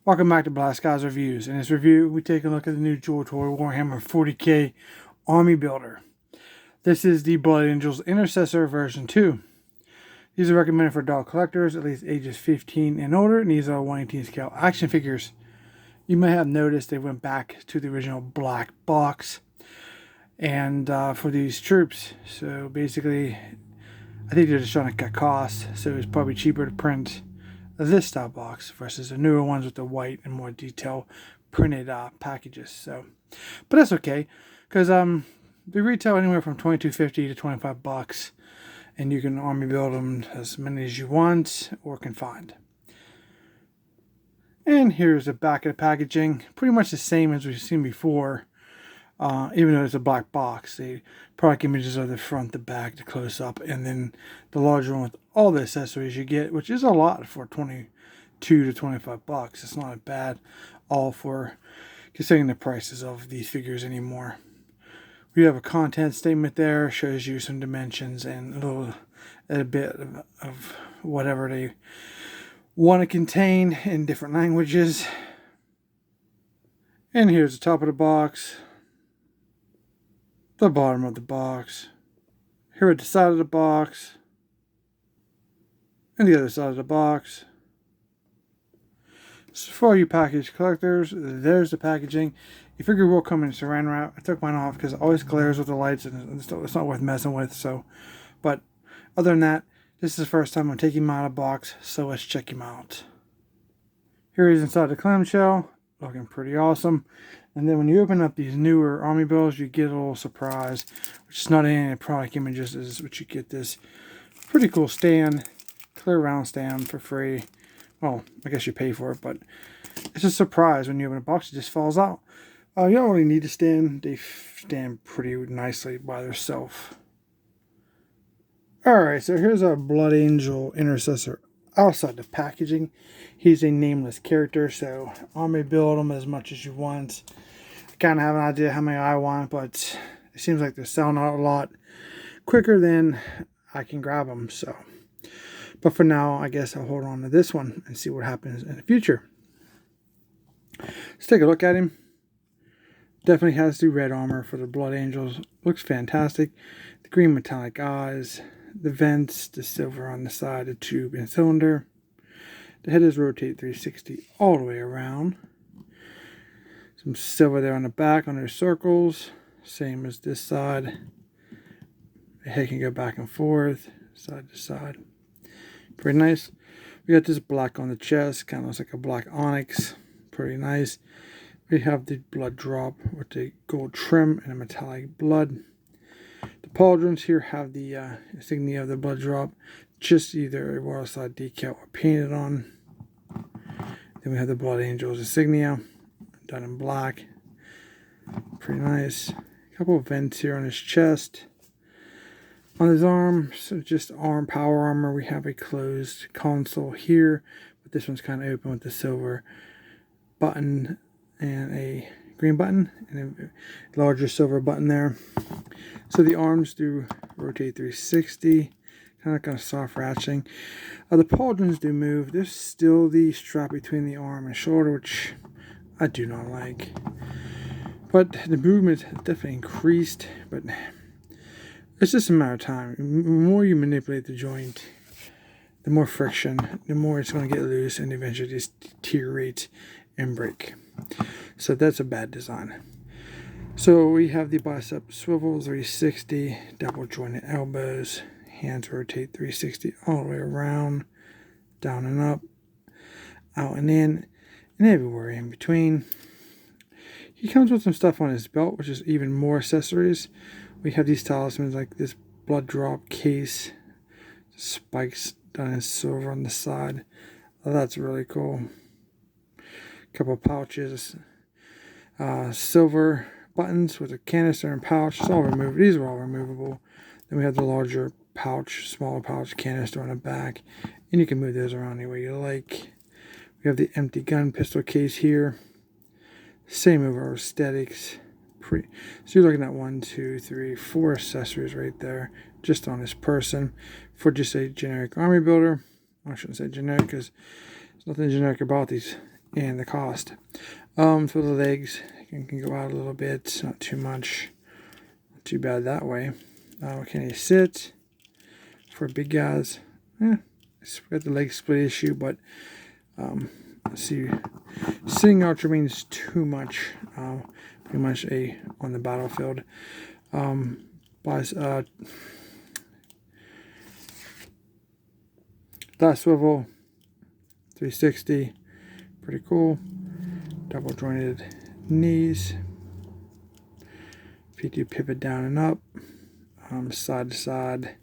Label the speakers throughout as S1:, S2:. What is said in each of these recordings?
S1: Welcome back to Black Skies Reviews. In this review, we take a look at the new Joytoy Warhammer 40k Army Builder. This is the Blood Angels Intercessor version 2. These are recommended for adult collectors, at least ages 15 and older, and these are 1/18 scale action figures. You may have noticed they went back to the original black box and for these troops. So basically, I think they're just trying to cut costs, so it's probably cheaper to print this style box versus the newer ones with the white and more detailed printed packages. So, but that's okay, because they retail anywhere from $22.50 to $25, and you can army build them as many as you want or can find. And here's the back of the packaging, pretty much the same as we've seen before. Even though it's a black box, the product images are the front, the back, the close-up, and then the larger one with all the accessories you get, which is a lot for $22 to $25. It's not bad, all for considering the prices of these figures anymore. We have a content statement there, shows you some dimensions and a bit of whatever they want to contain in different languages. And here's the top of the box, the bottom of the box, here at the side of the box, and the other side of the box. So for all you package collectors, there's the packaging. You figure will come in saran wrap. I took mine off because it always glares with the lights and it's not worth messing with. So, but other than that, this is the first time I'm taking him out of the box, so let's check him out. Here he is inside the clamshell, looking pretty awesome. And then when you open up these newer army builds, you get a little surprise, which is not in any product images, is what you get this pretty cool stand, clear round stand for free. Well, I guess you pay for it, but it's a surprise when you open a box, it just falls out. You don't really need to stand, they stand pretty nicely by themselves. Alright, so here's our Blood Angel Intercessor outside the packaging. He's a nameless character, so I may build him as much as you want. I kind of have an idea how many I want, but it seems like they're selling out a lot quicker than I can grab them. So, but for now, I guess I'll hold on to this one and see what happens in the future. Let's take a look at him. Definitely has the red armor for the Blood Angels. Looks fantastic. The green metallic eyes, the vents, the silver on the side, the tube and cylinder. The head is rotate 360 all the way around. Some silver there on the back on their circles, same as this side. The head can go back and forth, side to side. Pretty nice. We got this black on the chest, kind of looks like a black onyx. Pretty nice. We have the blood drop with the gold trim and a metallic blood. The pauldrons here have the insignia of the blood drop, just either a royal side decal or painted on. Then we have the Blood Angels insignia, done in black. Pretty nice. A couple of vents here on his chest. On his arm, so just power armor, we have a closed console here, but this one's kind of open with the silver button and a green button and a larger silver button there. So the arms do rotate 360, kind of soft ratcheting. The pauldrons do move. There's still the strap between the arm and shoulder, which I do not like. But the movement has definitely increased, but it's just a matter of time. The more you manipulate the joint, the more friction, the more it's going to get loose and eventually just deteriorate and break. So that's a bad design. So we have the bicep swivel 360, double jointed elbows, hands rotate 360 all the way around, down and up, out and in, and everywhere in between. He comes with some stuff on his belt, which is even more accessories. We have these talismans like this blood drop case, spikes done in silver on the side. Oh, that's really cool. A couple of pouches, silver buttons with a canister and pouch. It's all removable. These are all removable. Then we have the larger pouch, smaller pouch canister on the back, and you can move those around any way you like. We have the empty gun pistol case here. Same with our aesthetics. So you're looking at 1, 2, 3, 4 accessories right there, just on this person for just a generic army builder. I shouldn't say generic because there's nothing generic about these and the cost. For the legs, you can go out a little bit, not too much, not too bad that way. Can he sit? For big guys, it's got the leg split issue, but let's see, sitting archer means too much, pretty much on the battlefield. Glass swivel, 360, pretty cool. Double jointed knees. Feet do pivot down and up, side to side.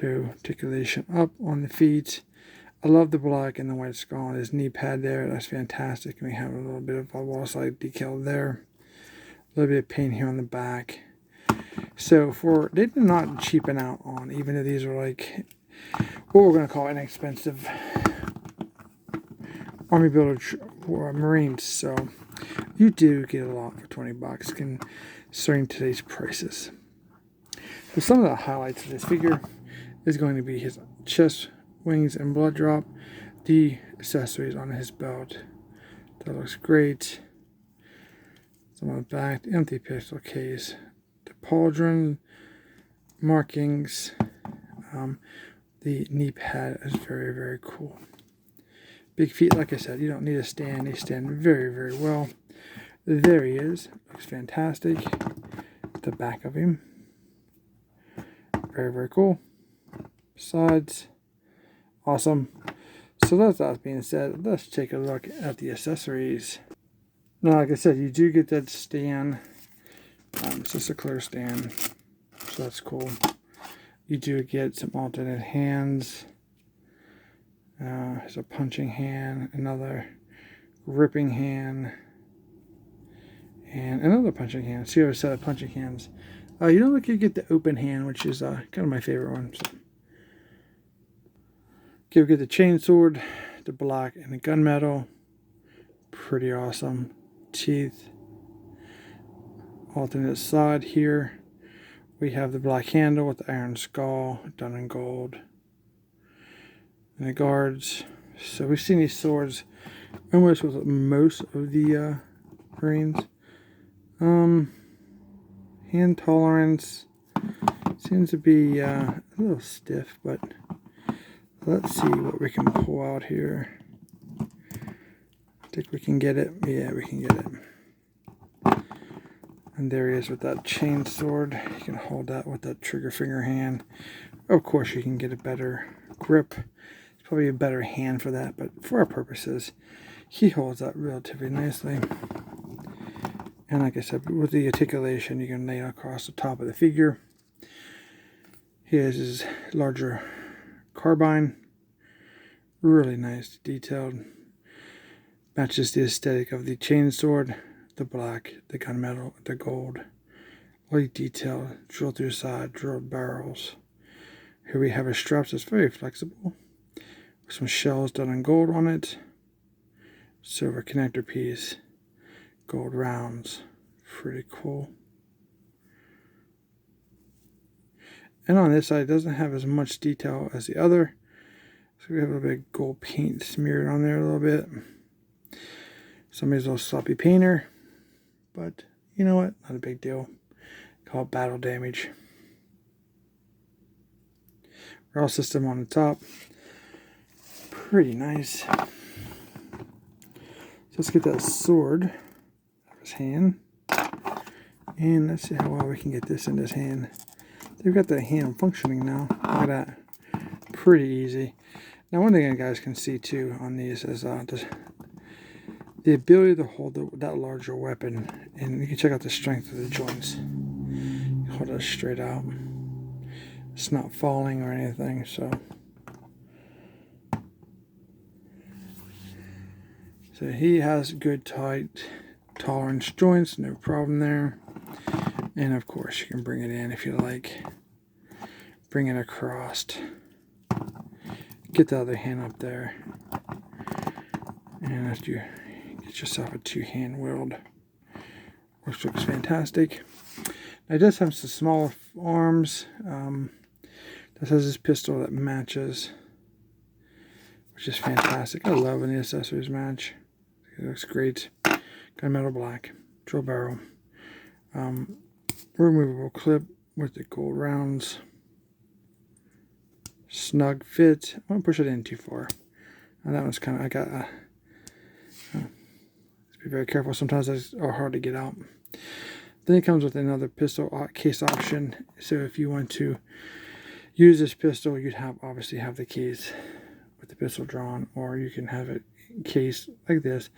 S1: Articulation up on the feet. I love the black and the white skull on his knee pad there. That's fantastic. And we have a little bit of a wall slide decal there. A little bit of paint here on the back. So they did not cheapen out on, even though these are like what we're going to call inexpensive Army Builder Marines. So you do get a lot for 20 bucks considering today's prices. So some of the highlights of this figure is going to be his chest, wings, and blood drop. The accessories on his belt. That looks great. Some on the back, the empty pistol case, the pauldron markings. The knee pad is very, very cool. Big feet, like I said, you don't need a stand. They stand very, very well. There he is. Looks fantastic. The back of him. Very, very cool. Sides, awesome. So that's that being said, let's take a look at the accessories. Now, like I said, you do get that stand. It's just a clear stand, so that's cool. You do get some alternate hands. There's a punching hand, another gripping hand, and another punching hand. So you have a set of punching hands. You don't look, you get the open hand, which is kind of my favorite one. So. Okay, we get the chain sword, the black, and the gunmetal. Pretty awesome. Teeth. Alternate side here. We have the black handle with the iron skull, done in gold. And the guards. So we've seen these swords almost with most of the Marines. Hand tolerance seems to be a little stiff, but let's see what we can pull out here. I think we can get it. Yeah, we can get it. And there he is with that chain sword. You can hold that with that trigger finger hand. Of course, you can get a better grip. It's probably a better hand for that, but for our purposes, he holds that relatively nicely. And like I said, with the articulation, you can lay it across the top of the figure. He has his larger carbine. Really nice, detailed. Matches the aesthetic of the chainsword, the black, the gunmetal, the gold. Light detail, drilled through side, drilled barrels. Here we have a strap that's very flexible. With some shells done in gold on it. Silver connector piece. Gold rounds. Pretty cool. And on this side, it doesn't have as much detail as the other. So we have a bit of gold paint smeared on there a little bit. Somebody's a little sloppy painter. But you know what? Not a big deal. Call it battle damage. Rail system on the top. Pretty nice. So let's get that sword out of his hand. And let's see how well we can get this in his hand. They've got the hand functioning now. Look at that. Pretty easy. Now one thing you guys can see too on these is the ability to hold that larger weapon. And you can check out the strength of the joints. Hold it straight out. It's not falling or anything, so he has good tight tolerance joints, no problem there. And of course you can bring it in if you like. Bring it across. Get the other hand up there. And after you get yourself a two-hand wield, which looks fantastic. Now it does have some smaller arms. This has this pistol that matches which is fantastic. I love when the accessories match. It looks great. Gunmetal black, drill barrel, removable clip with the gold rounds, snug fit. I won't push it in too far. And that one's kind of, I got let's be very careful. Sometimes those are hard to get out. Then it comes with another pistol case option. So if you want to use this pistol, you'd obviously have the case with the pistol drawn, or you can have it case like this.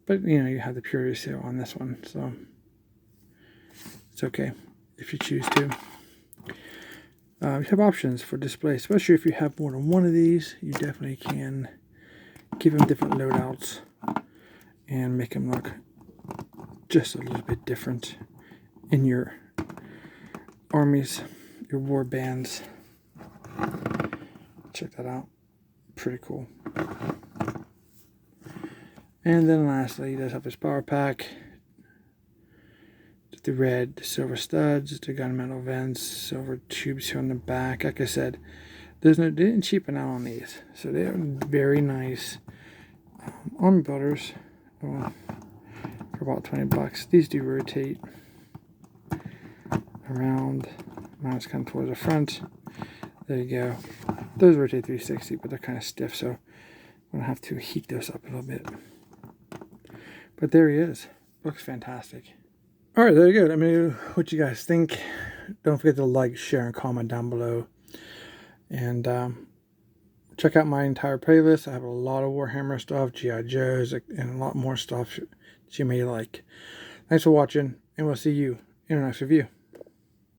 S1: But you know, you have the purity seal on this one, so it's okay if you choose to. You have options for display, especially if you have more than one of these. You definitely can give them different loadouts and make them look just a little bit different in your armies, your war bands. Check that out. Pretty cool. And then lastly, he does have his power pack. The red, the silver studs, the gunmetal vents, silver tubes here on the back. Like I said, they didn't cheapen out on these, so they are very nice army builders for about $20. These do rotate around. Mine's kind of towards the front. There you go. Those rotate 360, but they're kind of stiff, so I'm gonna have to heat those up a little bit. But there he is. Looks fantastic. All right, there you go. Let me know what you guys think. Don't forget to like, share, and comment down below. And check out my entire playlist. I have a lot of Warhammer stuff, G.I. Joes, and a lot more stuff that you may like. Thanks for watching, and we'll see you in our next review.